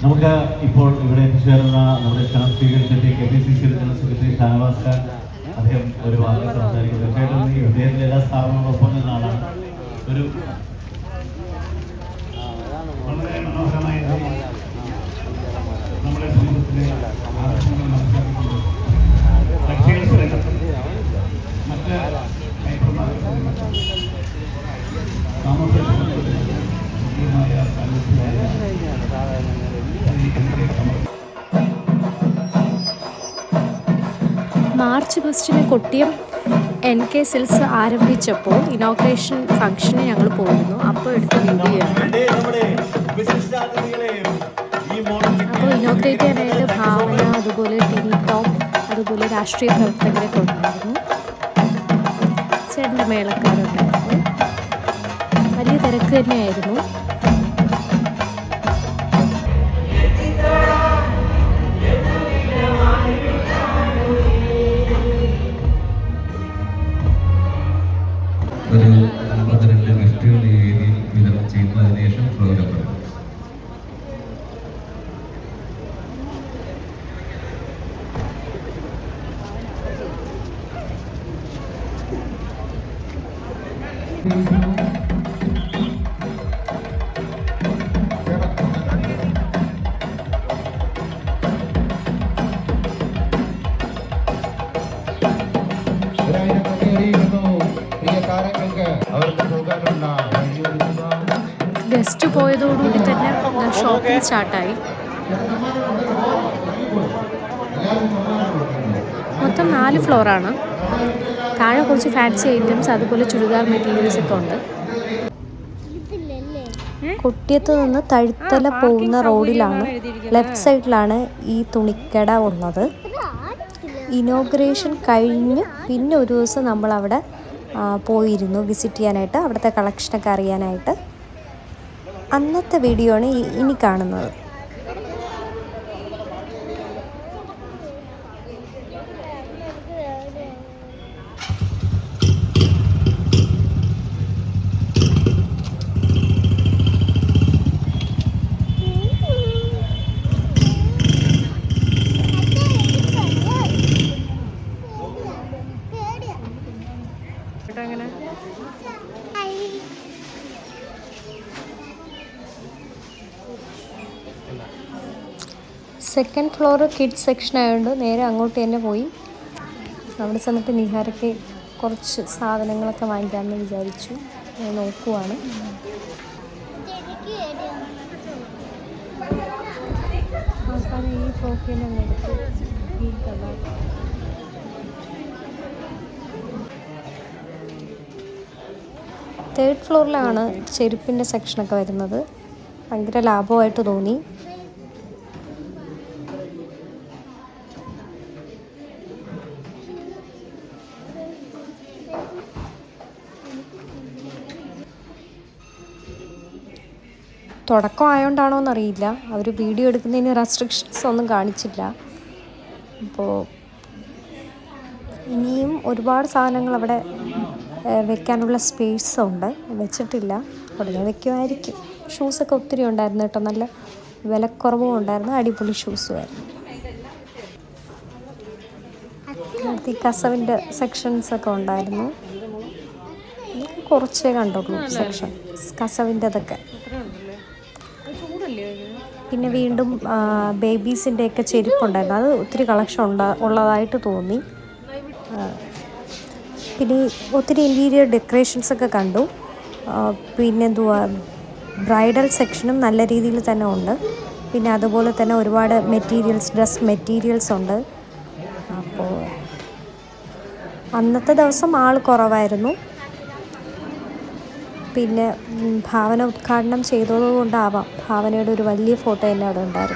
നമുക്ക് ഇപ്പോൾ ഇവിടെ എത്തിച്ചേർന്ന നമ്മുടെ ക്ഷണം സ്വീകരിച്ചെത്തി KPCC general secretary Shanavas Khan, അദ്ദേഹം ഒരു വാക്ക് സംസാരിക്കും. തീർച്ചയായിട്ടും ഈ വിദ്യാർത്ഥി എല്ലാ സ്ഥാപനങ്ങളൊപ്പം നിന്നാണ് ഒരു വളരെ മനോഹരമായ നമ്മുടെ സമൂഹത്തിലെ ആവശ്യങ്ങൾ മനസ്സിലാക്കിക്കൊണ്ട് ടെക്സ്റ്റൈൽസ് രംഗത്ത് മറ്റ് സാമൂഹ്യ മാർച്ച് ഫസ്റ്റിന് കൊട്ടിയം NK സിൽസ് ആരംഭിച്ചപ്പോൾ ഇനോഗ്രേഷൻ ഫംഗ്ഷന് ഞങ്ങൾ പോയിരുന്നു. അപ്പോൾ എടുത്ത വീഡിയോ ആണ്. അപ്പോൾ ഇനോഗ്രേറ്റ് ചെയ്യാനായിട്ട് ഭാവന, അതുപോലെ ടിനി ടോം, അതുപോലെ രാഷ്ട്രീയ പ്രവർത്തകരൊക്കെ ഉണ്ടായിരുന്നു. ചേട്ടൻ്റെ മേളക്കാരുണ്ടായിരുന്നു. വലിയ തിരക്ക് തന്നെയായിരുന്നു. ഒരു 52 ഗസ്റ്റുകൾ ഈ വേദിയിൽ വിതരണം ചെയ്യുന്നതിന് ശേഷം പ്രോഗ്രാം നടക്കും. ഗസ്റ്റ് പോയതോടുകൂടി തന്നെ ഷോപ്പിംഗ് സ്റ്റാർട്ടായി. മൊത്തം 4 ഫ്ലോറാണ്. താഴെ കുറച്ച് ഫാൻസി ഐറ്റംസ്, അതുപോലെ ചുരിദാർ മെറ്റീരിയൽസ് ഒക്കെ ഉണ്ട്. കൊട്ടിയത്ത് നിന്ന് തഴുത്തല പോകുന്ന റോഡിലാണ്, ലെഫ്റ്റ് സൈഡിലാണ് ഈ തുണിക്കട ഉള്ളത്. ഇനോഗ്രേഷൻ കഴിഞ്ഞ് പിന്നെ ഒരു ദിവസം നമ്മളവിടെ പോയിരുന്നു വിസിറ്റ് ചെയ്യാനായിട്ട്, അവിടുത്തെ കളക്ഷനൊക്കെ അറിയാനായിട്ട്. അന്നത്തെ വീഡിയോ ആണ് ഇനി കാണുന്നത്. സെക്കൻഡ് ഫ്ലോർ കിഡ്സ് സെക്ഷൻ ആയതുകൊണ്ട് നേരെ അങ്ങോട്ട് തന്നെ പോയി. അവിടെ ചെന്നിട്ട് നിഹാരയ്ക്ക് കുറച്ച് സാധനങ്ങളൊക്കെ വാങ്ങിക്കാമെന്ന് വിചാരിച്ചു. നോക്കുവാണ്. അവസാനം ഈ ഫ്രോക്കിൽ അങ്ങെടുത്ത് ഈ കബാബ്. തേർഡ് ഫ്ലോറിലാണ് ചെരുപ്പിൻ്റെ സെക്ഷനൊക്കെ വരുന്നത്. ഭയങ്കര ലാഭമായിട്ട് തോന്നി. തുടക്കം ആയതുകൊണ്ടാണോ എന്നറിയില്ല, അവർ വീഡിയോ എടുക്കുന്നതിന് റെസ്ട്രിക്ഷൻസ് ഒന്നും കാണിച്ചില്ല. അപ്പോൾ ഇനിയും ഒരുപാട് സാധനങ്ങൾ അവിടെ വെക്കാനുള്ള സ്പേസ് ഉണ്ട്, വെച്ചിട്ടില്ല. ഉടനെ വെക്കുമായിരിക്കും. ഷൂസൊക്കെ ഒത്തിരി ഉണ്ടായിരുന്നു കേട്ടോ, നല്ല വിലക്കുറവും ഉണ്ടായിരുന്നു, അടിപൊളി ഷൂസുമായിരുന്നു. ഈ കസവിൻ്റെ സെക്ഷൻസൊക്കെ ഉണ്ടായിരുന്നു. കുറച്ചേ കണ്ടുള്ളൂ സെക്ഷൻ കസവിൻ്റെതൊക്കെ. പിന്നെ വീണ്ടും ബേബീസിൻ്റെയൊക്കെ ചെരുപ്പുണ്ടായിരുന്നു. അത് ഒത്തിരി കളക്ഷൻ ഉള്ളതായിട്ട് തോന്നി. പിന്നെ ഒത്തിരി ഇൻറ്റീരിയർ ഡെക്കറേഷൻസൊക്കെ കണ്ടു. പിന്നെ ബ്രൈഡൽ സെക്ഷനും നല്ല രീതിയിൽ തന്നെ ഉണ്ട്. പിന്നെ അതുപോലെ തന്നെ ഒരുപാട് മെറ്റീരിയൽസ്, ഡ്രസ് മെറ്റീരിയൽസ് ഉണ്ട്. അപ്പോൾ അന്നത്തെ ദിവസം ആൾ കുറവായിരുന്നു. പിന്നെ ഭാവന ഉദ്ഘാടനം ചെയ്തതുകൊണ്ടാവാം ഭാവനയുടെ ഒരു വലിയ ഫോട്ടോ തന്നെ അവിടെ ഉണ്ടായിരുന്നു.